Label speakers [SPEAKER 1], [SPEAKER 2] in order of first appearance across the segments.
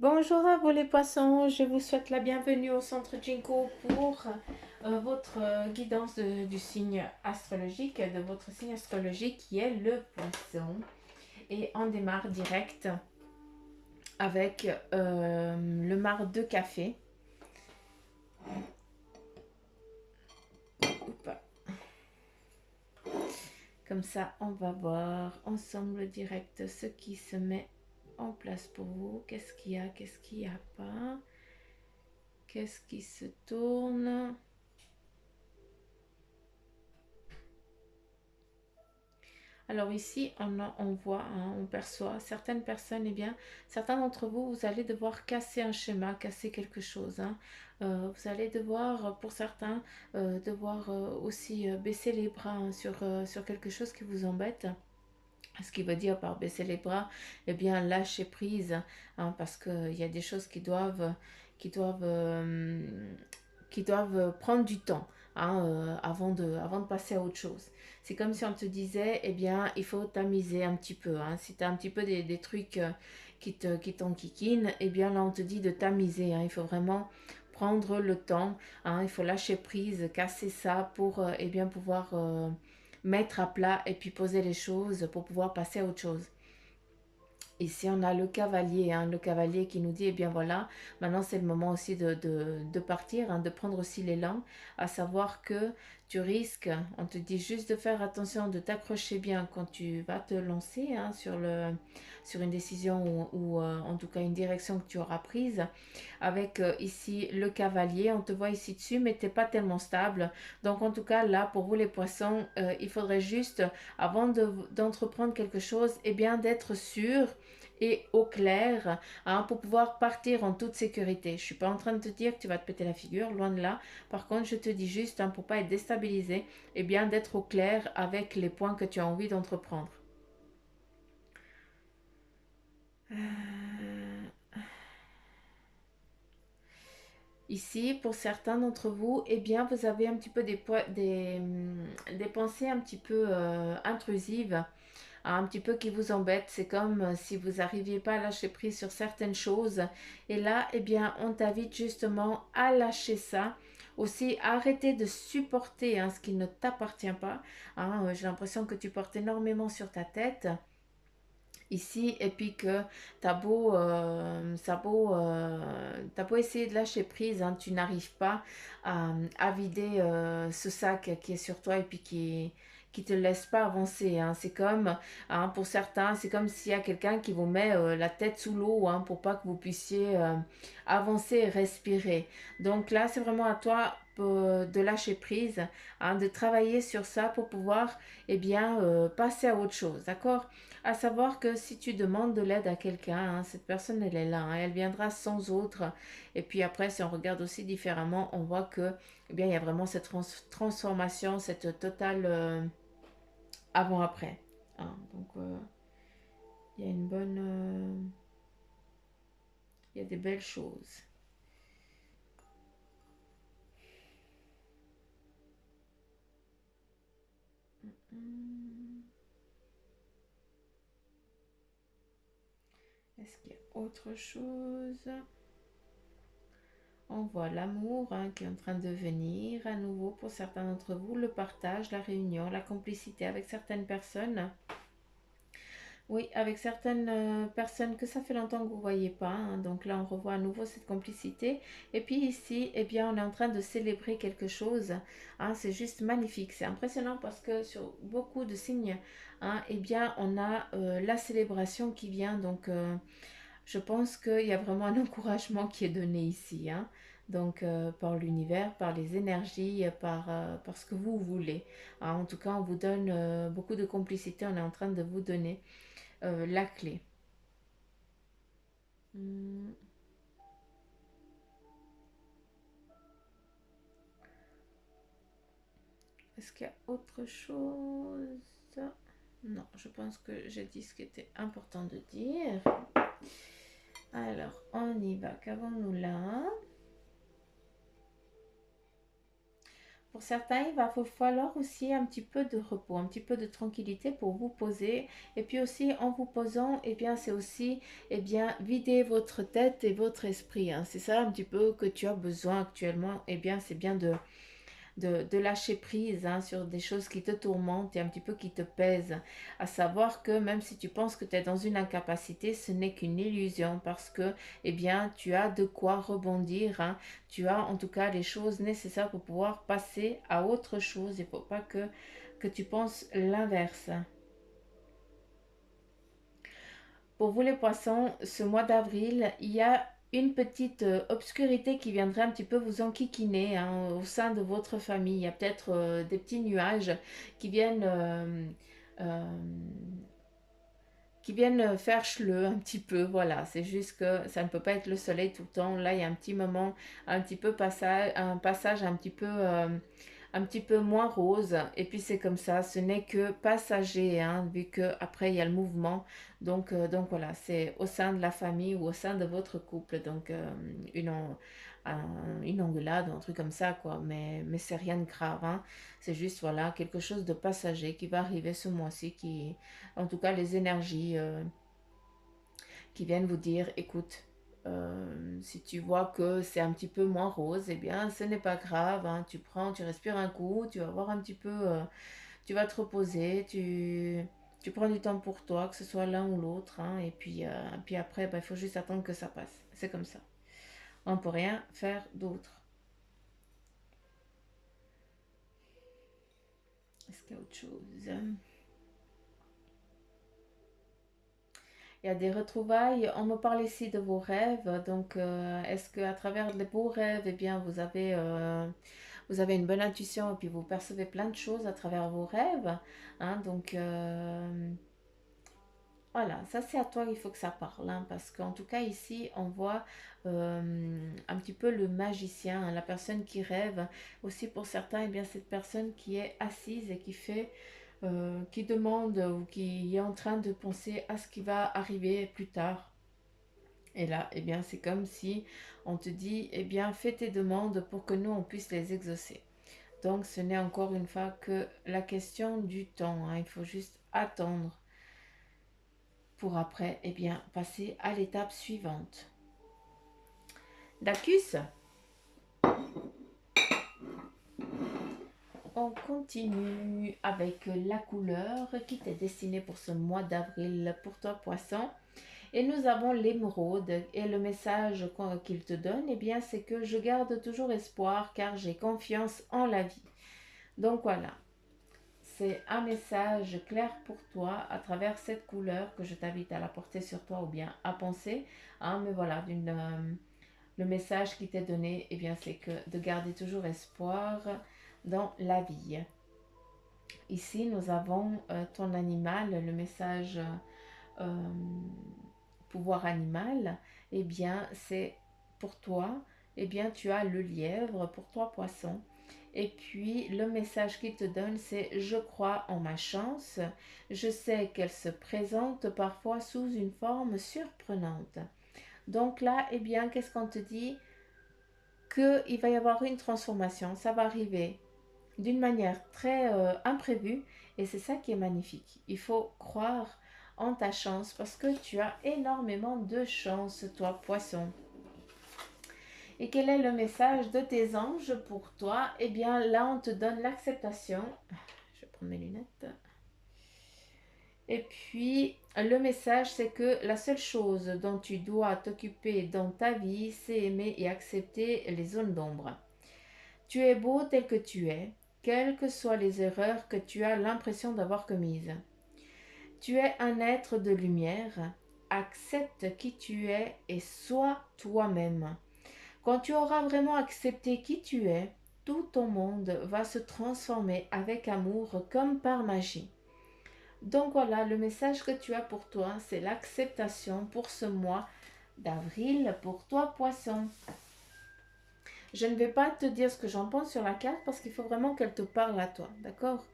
[SPEAKER 1] Bonjour à vous les poissons, je vous souhaite la bienvenue au centre Jinko pour votre guidance du signe astrologique, de votre signe astrologique qui est le poisson. Et on démarre direct avec le marc de café. Oups. Comme ça, on va voir ensemble direct ce qui se met en place pour vous. Qu'est-ce qu'il y a, qu'est-ce qu'il n'y a pas, qu'est-ce qui se tourne. Alors ici, on voit, hein, on perçoit certaines personnes, eh bien, certains d'entre vous, vous allez devoir casser un schéma, casser quelque chose. Hein. Vous allez devoir, pour certains, devoir aussi baisser les bras hein, sur quelque chose qui vous embête. Ce qui veut dire par baisser les bras, eh bien, lâcher prise, hein, parce qu'il y a des choses qui doivent, euh, qui doivent prendre du temps hein, avant de passer à autre chose. C'est comme si on te disait, eh bien, il faut tamiser un petit peu. Hein. Si tu as un petit peu des trucs qui t'enquiquinent, eh bien, là, on te dit de tamiser. Hein. Il faut vraiment prendre le temps. Hein. Il faut lâcher prise, casser ça pour eh bien, pouvoir mettre à plat et puis poser les choses pour pouvoir passer à autre chose. Ici, on a le cavalier qui nous dit, eh bien voilà, maintenant c'est le moment aussi de partir, hein, de prendre aussi l'élan, à savoir que tu risques, on te dit juste de faire attention, de t'accrocher bien quand tu vas te lancer hein, sur une décision ou en tout cas une direction que tu auras prise. Avec ici le cavalier, on te voit ici dessus, mais tu n'es pas tellement stable. Donc en tout cas, là, pour vous les poissons, il faudrait juste, avant d'entreprendre quelque chose, eh bien d'être sûr et au clair hein, pour pouvoir partir en toute sécurité. Je ne suis pas en train de te dire que tu vas te péter la figure, loin de là. Par contre, je te dis juste, hein, pour ne pas être déstabilisé, eh bien d'être au clair avec les points que tu as envie d'entreprendre. Ici, pour certains d'entre vous, eh bien, vous avez un petit peu des pensées un petit peu intrusives, hein, un petit peu qui vous embêtent. C'est comme si vous n'arriviez pas à lâcher prise sur certaines choses. Et là, eh bien, on t'invite justement à lâcher ça. Aussi, arrêter de supporter hein, ce qui ne t'appartient pas. Hein. J'ai l'impression que tu portes énormément sur ta tête ici et puis que t'as beau essayer de lâcher prise hein, tu n'arrives pas à vider ce sac qui est sur toi et puis qui te laisse pas avancer hein. C'est comme hein, pour certains c'est comme s'il y a quelqu'un qui vous met la tête sous l'eau hein, pour pas que vous puissiez avancer et respirer. Donc là c'est vraiment à toi de lâcher prise hein, de travailler sur ça pour pouvoir eh bien passer à autre chose, d'accord. À savoir que si tu demandes de l'aide à quelqu'un, hein, cette personne elle est là, hein, elle viendra sans autre. Et puis après, si on regarde aussi différemment, on voit que eh bien, il y a vraiment cette transformation, cette totale avant-après. Hein. Donc il y a une bonne, il y a des belles choses. Est-ce qu'il y a autre chose? On voit l'amour hein, qui est en train de venir à nouveau pour certains d'entre vous, le partage, la réunion, la complicité avec certaines personnes. Oui, avec certaines personnes que ça fait longtemps que vous ne voyez pas. Hein. Donc là, on revoit à nouveau cette complicité. Et puis ici, eh bien, on est en train de célébrer quelque chose. Hein. C'est juste magnifique. C'est impressionnant parce que sur beaucoup de signes, hein, eh bien, on a la célébration qui vient. Donc, je pense qu'il y a vraiment un encouragement qui est donné ici. Hein. Donc, par l'univers, par les énergies, par ce que vous voulez. Hein. En tout cas, on vous donne beaucoup de complicité. On est en train de vous donner la clé. Hmm. Est-ce qu'il y a autre chose? Non, je pense que j'ai dit ce qui était important de dire. Alors, on y va. Qu'avons-nous là? Pour certains, il va vous falloir aussi un petit peu de repos, un petit peu de tranquillité pour vous poser. Et puis aussi, en vous posant, eh bien, c'est aussi, eh bien, vider votre tête et votre esprit, hein. C'est ça un petit peu que tu as besoin actuellement. Eh bien, c'est bien de lâcher prise, hein, sur des choses qui te tourmentent et un petit peu qui te pèsent. À savoir que même si tu penses que tu es dans une incapacité, ce n'est qu'une illusion parce que, eh bien, tu as de quoi rebondir, hein. Tu as en tout cas les choses nécessaires pour pouvoir passer à autre chose. Il ne faut pas que tu penses l'inverse. Pour vous les poissons, ce mois d'avril, il y a une petite obscurité qui viendrait un petit peu vous enquiquiner, hein, au sein de votre famille. Il y a peut-être des petits nuages qui viennent, euh, qui viennent faire cheleux un petit peu. Voilà, c'est juste que ça ne peut pas être le soleil tout le temps. Là, il y a un petit moment, un petit peu passage, un passage un petit peu moins rose. Et puis c'est comme ça, ce n'est que passager, hein, vu que après il y a le mouvement. Donc voilà, c'est au sein de la famille ou au sein de votre couple. Donc une engueulade ou un truc comme ça, quoi. Mais c'est rien de grave, hein. C'est juste, voilà, quelque chose de passager qui va arriver ce mois-ci, qui, en tout cas, les énergies qui viennent vous dire, écoute, si tu vois que c'est un petit peu moins rose, eh bien, ce n'est pas grave, hein. Tu prends, tu respires un coup, tu vas voir un petit peu, tu vas te reposer, tu prends du temps pour toi, que ce soit l'un ou l'autre, hein. Et puis après, bah, il faut juste attendre que ça passe. C'est comme ça. On ne peut rien faire d'autre. Est-ce qu'il y a autre chose? Il y a des retrouvailles. On me parle ici de vos rêves. Donc, est-ce qu'à travers les beaux rêves, eh bien, vous avez une bonne intuition et puis vous percevez plein de choses à travers vos rêves, hein. Donc, voilà, ça c'est à toi qu'il faut que ça parle, hein, parce qu'en tout cas ici, on voit un petit peu le magicien, hein, la personne qui rêve. Aussi pour certains, eh bien, cette personne qui est assise et qui demande ou qui est en train de penser à ce qui va arriver plus tard. Et là, eh bien, c'est comme si on te dit, eh bien, fais tes demandes pour que nous, on puisse les exaucer. Donc, ce n'est encore une fois que la question du temps, hein. Il faut juste attendre pour après, eh bien, passer à l'étape suivante. Dacus, on continue avec la couleur qui t'est destinée pour ce mois d'avril pour toi, poisson. Et nous avons l'émeraude et le message qu'il te donne, eh bien, c'est que je garde toujours espoir car j'ai confiance en la vie. Donc voilà, c'est un message clair pour toi à travers cette couleur que je t'invite à la porter sur toi ou bien à penser, hein. Mais voilà, le message qui t'est donné, eh bien, c'est que de garder toujours espoir dans la vie. Ici, nous avons ton animal, le message euh, pouvoir animal, eh bien, c'est pour toi, eh bien, tu as le lièvre, pour toi, poisson. Et puis, le message qu'il te donne, c'est je crois en ma chance. Je sais qu'elle se présente parfois sous une forme surprenante. Donc là, eh bien, qu'est-ce qu'on te dit? Qu'il va y avoir une transformation. Ça va arriver d'une manière très imprévue. Et c'est ça qui est magnifique. Il faut croire en ta chance parce que tu as énormément de chance, toi, poisson. Et quel est le message de tes anges pour toi? Eh bien, là, on te donne l'acceptation. Je vais prendre mes lunettes. Et puis, le message, c'est que la seule chose dont tu dois t'occuper dans ta vie, c'est aimer et accepter les zones d'ombre. Tu es beau tel que tu es, quelles que soient les erreurs que tu as l'impression d'avoir commises. Tu es un être de lumière, accepte qui tu es et sois toi-même. Quand tu auras vraiment accepté qui tu es, tout ton monde va se transformer avec amour comme par magie. Donc voilà, le message que tu as pour toi, c'est l'acceptation pour ce mois d'avril pour toi, poisson. Je ne vais pas te dire ce que j'en pense sur la carte parce qu'il faut vraiment qu'elle te parle à toi, d'accord?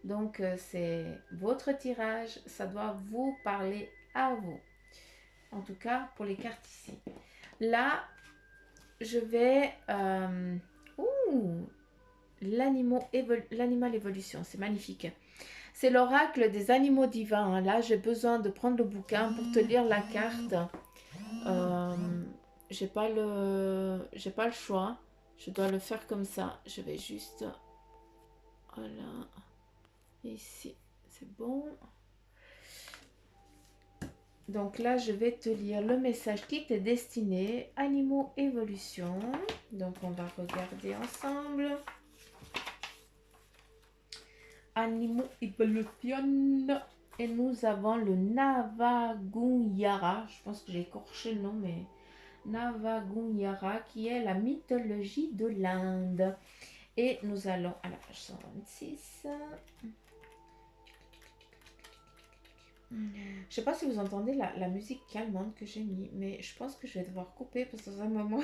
[SPEAKER 1] Donc c'est votre tirage, ça doit vous parler à vous. En tout cas, pour les cartes ici. Là, je vais... ouh, l'animal évolution. C'est magnifique. C'est l'oracle des animaux divins, hein. Là, j'ai besoin de prendre le bouquin pour te lire la carte. Euh, j'ai pas le choix. Je dois le faire comme ça. Je vais juste, voilà, ici, c'est bon. Donc là, je vais te lire le message qui t'est destiné. Animaux évolution. Donc on va regarder ensemble. Animaux évolution. Et nous avons le Navagunyara. Je pense que j'ai écorché le nom, mais Navagunyara, qui est la mythologie de l'Inde. Et nous allons à la page 126. Je ne sais pas si vous entendez la musique calmante que j'ai mis, mais je pense que je vais devoir couper parce que dans un moment,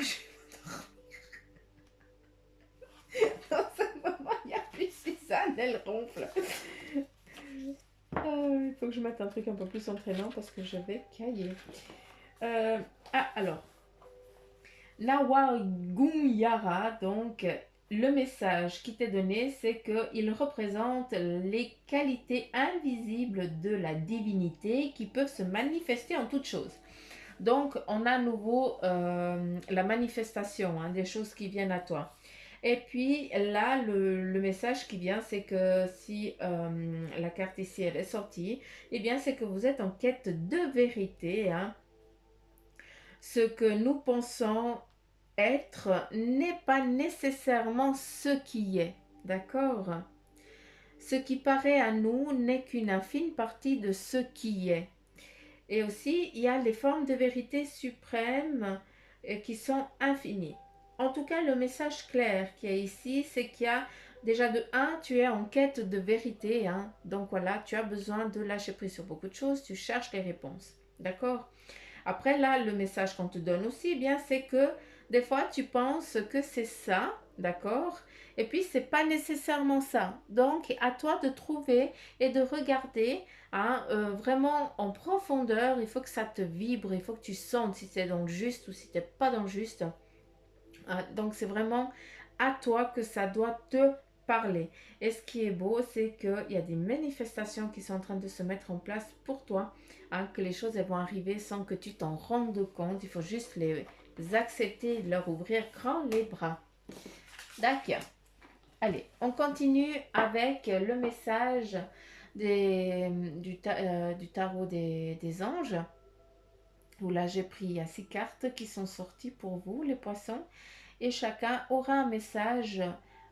[SPEAKER 1] dans un moment, il n'y a plus Suzanne, elle ronfle. Il faut que je mette un truc un peu plus entraînant parce que je vais cailler. Alors, Nawagunyara, donc, le message qui t'est donné, c'est qu'il représente les qualités invisibles de la divinité qui peuvent se manifester en toutes choses. Donc, on a à nouveau la manifestation, hein, des choses qui viennent à toi. Et puis là, le message qui vient, c'est que si la carte ici, elle est sortie, eh bien, c'est que vous êtes en quête de vérité, hein. Ce que nous pensons être n'est pas nécessairement ce qui est, d'accord? Ce qui paraît à nous n'est qu'une infime partie de ce qui est. Et aussi, il y a les formes de vérité suprême qui sont infinies. En tout cas, le message clair qu'il y a ici, c'est qu'il y a déjà de un, tu es en quête de vérité, hein. Donc voilà, tu as besoin de lâcher prise sur beaucoup de choses, tu cherches les réponses, d'accord? Après, là, le message qu'on te donne aussi, eh bien, c'est que des fois, tu penses que c'est ça, d'accord? Et puis, c'est pas nécessairement ça. Donc, à toi de trouver et de regarder, hein, vraiment en profondeur. Il faut que ça te vibre, il faut que tu sentes si c'est dans le juste ou si tu n'es pas dans le juste. Donc, c'est vraiment à toi que ça doit te parler. Et ce qui est beau, c'est qu'il y a des manifestations qui sont en train de se mettre en place pour toi, hein, que les choses elles vont arriver sans que tu t'en rendes compte. Il faut juste les accepter et leur ouvrir grand les bras. D'accord. Allez, on continue avec le message du tarot des anges. Où là, j'ai pris 6 cartes qui sont sorties pour vous, les poissons. Et chacun aura un message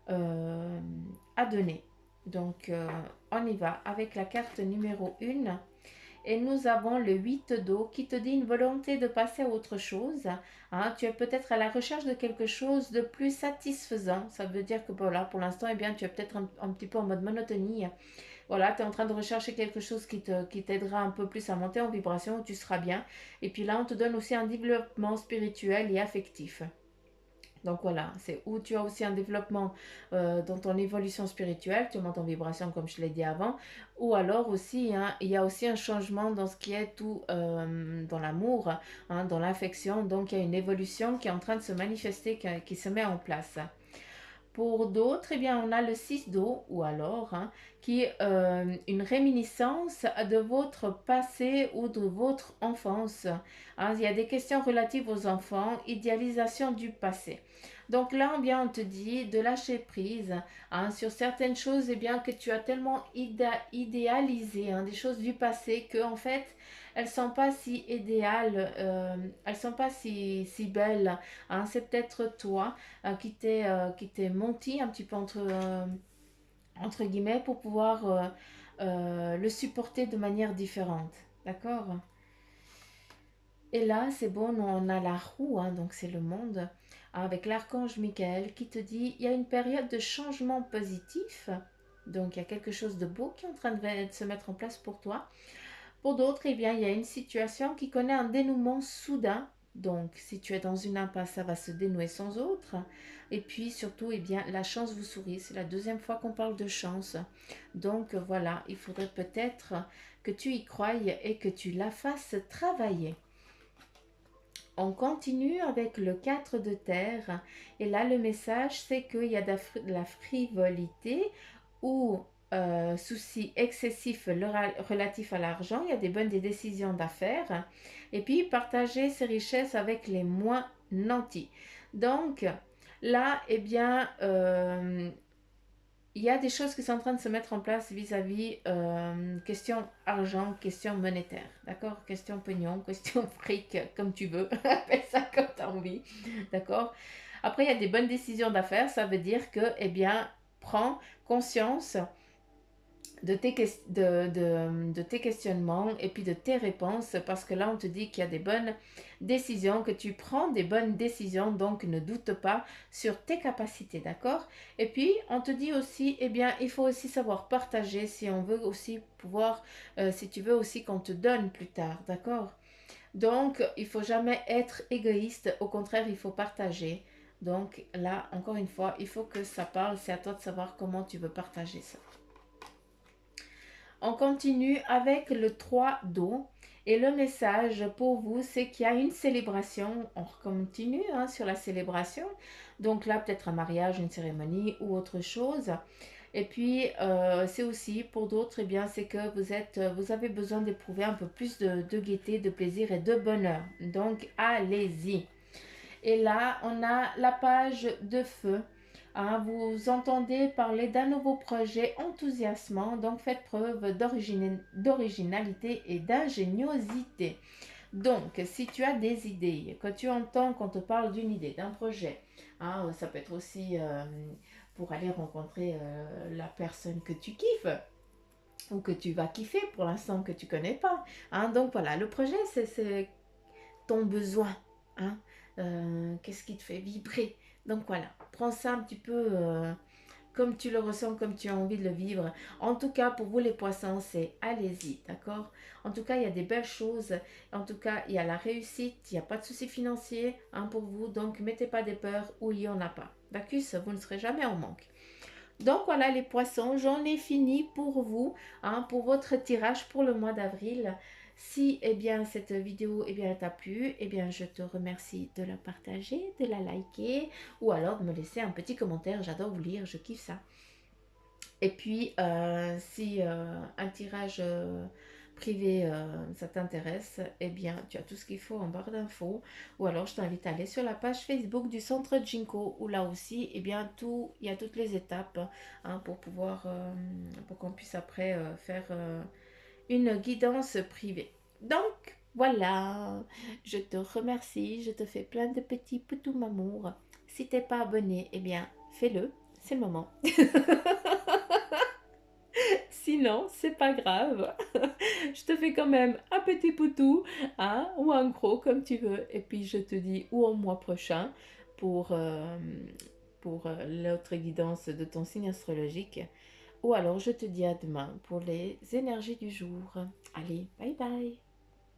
[SPEAKER 1] à donner. Donc, on y va avec la carte numéro 1. Et nous avons le 8 d'eau qui te dit une volonté de passer à autre chose. Hein, tu es peut-être à la recherche de quelque chose de plus satisfaisant. Ça veut dire que voilà, pour l'instant, eh bien, tu es peut-être un petit peu en mode monotonie. Voilà, tu es en train de rechercher quelque chose qui t'aidera un peu plus à monter en vibration, où tu seras bien. Et puis là, on te donne aussi un développement spirituel et affectif. Donc voilà, c'est où tu as aussi un développement dans ton évolution spirituelle, tu montes en vibration comme je l'ai dit avant, ou alors aussi, hein, il y a aussi un changement dans ce qui est tout dans l'amour, hein, dans l'affection, donc il y a une évolution qui est en train de se manifester, qui se met en place. Pour d'autres, eh bien, on a le 6 d'eau, ou alors, hein, qui est une réminiscence de votre passé ou de votre enfance. Hein, il y a des questions relatives aux enfants, idéalisation du passé. Donc là, eh bien, on te dit de lâcher prise, hein, sur certaines choses, eh bien, que tu as tellement idéalisé, hein, des choses du passé, que en fait, elles sont pas si idéales, elles sont pas si belles. Hein. C'est peut-être toi qui t'est menti un petit peu entre guillemets pour pouvoir le supporter de manière différente. D'accord? Et là, c'est bon, on a la roue, hein, donc c'est le monde, hein, avec l'archange Michael qui te dit, il y a une période de changement positif, donc il y a quelque chose de beau qui est en train de se mettre en place pour toi. Pour d'autres, eh bien, il y a une situation qui connaît un dénouement soudain. Donc, si tu es dans une impasse, ça va se dénouer sans autre. Et puis, surtout, eh bien, la chance vous sourit. C'est la deuxième fois qu'on parle de chance. Donc, voilà, il faudrait peut-être que tu y croyes et que tu la fasses travailler. On continue avec le 4 de terre. Et là, le message, c'est qu'il y a de la frivolité ou soucis excessifs relatifs à l'argent. Il y a des bonnes décisions d'affaires. Et puis, partager ses richesses avec les moins nantis. Donc, là, eh bien, il y a des choses qui sont en train de se mettre en place vis-à-vis question argent, question monétaire, d'accord? Question pognon, question fric, comme tu veux, appelle ça comme tu as envie, d'accord? Après, il y a des bonnes décisions d'affaires, ça veut dire que, eh bien, prends conscience de tes questionnements et puis de tes réponses, parce que là on te dit qu'il y a des bonnes décisions, que tu prends des bonnes décisions, donc ne doute pas sur tes capacités, d'accord? Et puis on te dit aussi, eh bien il faut aussi savoir partager si on veut aussi pouvoir, si tu veux aussi qu'on te donne plus tard, d'accord? Donc il faut jamais être égoïste, au contraire il faut partager. Donc là encore une fois il faut que ça parle, c'est à toi de savoir comment tu veux partager ça. On continue avec le 3 d'eau. Et le message pour vous, c'est qu'il y a une célébration. On continue sur la célébration. Donc là, peut-être un mariage, une cérémonie ou autre chose. Et puis, c'est aussi pour d'autres, eh bien, c'est que vous avez besoin d'éprouver un peu plus de gaieté, de plaisir et de bonheur. Donc, allez-y. Et là, on a la page de feu. Hein, vous entendez parler d'un nouveau projet enthousiasmant, donc faites preuve d'originalité et d'ingéniosité. Donc, si tu as des idées, quand tu entends qu'on te parle d'une idée, d'un projet, hein, ça peut être aussi pour aller rencontrer la personne que tu kiffes ou que tu vas kiffer pour l'instant que tu connais pas. Hein, donc voilà, le projet, c'est ton besoin. Hein, qu'est-ce qui te fait vibrer? Donc voilà, prends ça un petit peu comme tu le ressens, comme tu as envie de le vivre. En tout cas, pour vous les poissons, c'est allez-y, d'accord? En tout cas, il y a des belles choses. En tout cas, il y a la réussite, il n'y a pas de soucis financiers pour vous. Donc, mettez pas des peurs où il n'y en a pas. D'accord? Vous ne serez jamais en manque. Donc voilà les poissons, j'en ai fini pour vous, pour votre tirage pour le mois d'avril. Si eh bien, cette vidéo eh bien, t'a plu, eh bien, je te remercie de la partager, de la liker ou alors de me laisser un petit commentaire. J'adore vous lire, je kiffe ça. Et puis, si un tirage privé ça t'intéresse, eh bien, tu as tout ce qu'il faut en barre d'infos. Ou alors, je t'invite à aller sur la page Facebook du Centre Jinko, où là aussi, eh bien, il y a toutes les étapes pour pouvoir, pour qu'on puisse après faire une guidance privée. Donc, voilà, je te remercie, je te fais plein de petits poutous mamour. Si t'es pas abonné, eh bien, fais-le, c'est le moment. Sinon, c'est pas grave. Je te fais quand même un petit poutou, ou un gros comme tu veux. Et puis je te dis ou au mois prochain pour, l'autre guidance de ton signe astrologique. Ou alors je te dis à demain pour les énergies du jour. Allez, bye bye.